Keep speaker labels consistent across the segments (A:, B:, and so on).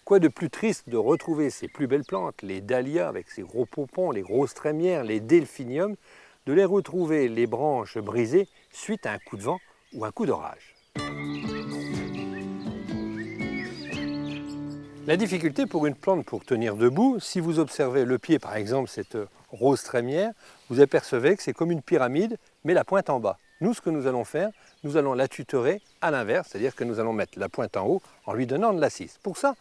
A: Quoi de plus triste de retrouver ces plus belles plantes, les dahlias avec ses gros pompons, les grosses trémières, les delphiniums, de les retrouver les branches brisées suite à un coup de vent ou un coup d'orage. La difficulté pour une plante pour tenir debout, si vous observez le pied par exemple, cette rose trémière, vous apercevez que c'est comme une pyramide, mais la pointe en bas. Nous, ce que nous allons faire, nous allons la tutorer à l'inverse, c'est-à-dire que nous allons mettre la pointe en haut en lui donnant de l'assise. Pour ça,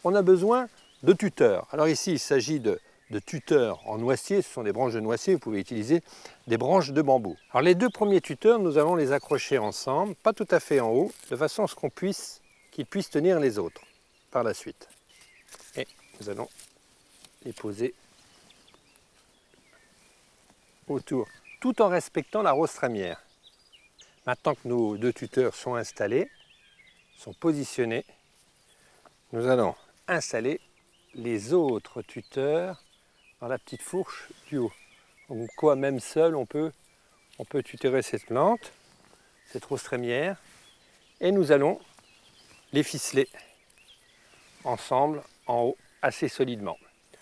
A: on a besoin de tuteurs. Alors ici, il s'agit de tuteurs en noisetier, ce sont des branches de noisetier, vous pouvez utiliser des branches de bambou. Alors les deux premiers tuteurs, nous allons les accrocher ensemble, pas tout à fait en haut, de façon à ce qu'ils puissent tenir les autres par la suite. Et nous allons les poser autour, tout en respectant la rose trémière. Maintenant que nos deux tuteurs sont installés, sont positionnés, nous allons installer les autres tuteurs dans la petite fourche du haut. Donc quoi, même seul, on peut tutorer cette plante, cette rose trémière, et nous allons les ficeler ensemble en haut assez solidement.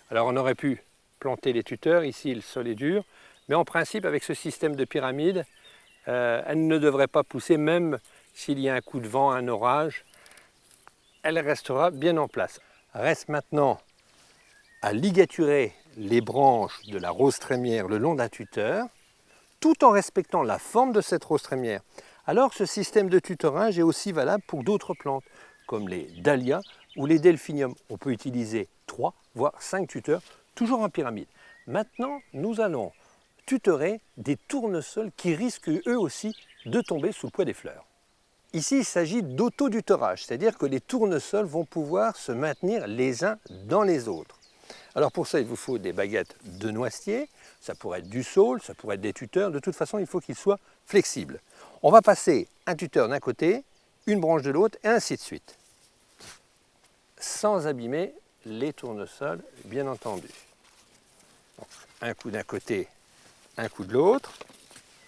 A: Alors on aurait pu planter les tuteurs, ici le sol est dur, mais en principe avec ce système de pyramide, elle ne devrait pas pousser même s'il y a un coup de vent, un orage, elle restera bien en place. Reste maintenant à ligaturer les branches de la rose trémière le long d'un tuteur, tout en respectant la forme de cette rose trémière. Alors ce système de tutorage est aussi valable pour d'autres plantes, comme les dahlias ou les delphiniums. On peut utiliser 3 voire 5 tuteurs, toujours en pyramide. Maintenant, nous allons tutorer des tournesols qui risquent eux aussi de tomber sous le poids des fleurs. Ici, il s'agit d'auto-tutorage, c'est-à-dire que les tournesols vont pouvoir se maintenir les uns dans les autres. Alors pour ça, il vous faut des baguettes de noisetier, ça pourrait être du saule, ça pourrait être des tuteurs, de toute façon, il faut qu'ils soient flexibles. On va passer un tuteur d'un côté, une branche de l'autre, et ainsi de suite. Sans abîmer les tournesols, bien entendu. Donc, un coup d'un côté, un coup de l'autre,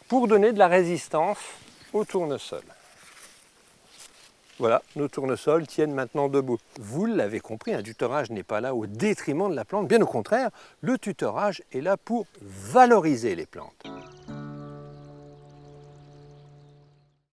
A: pour donner de la résistance au tournesol. Voilà, nos tournesols tiennent maintenant debout. Vous l'avez compris, un tutorage n'est pas là au détriment de la plante, bien au contraire, le tutorage est là pour valoriser les plantes.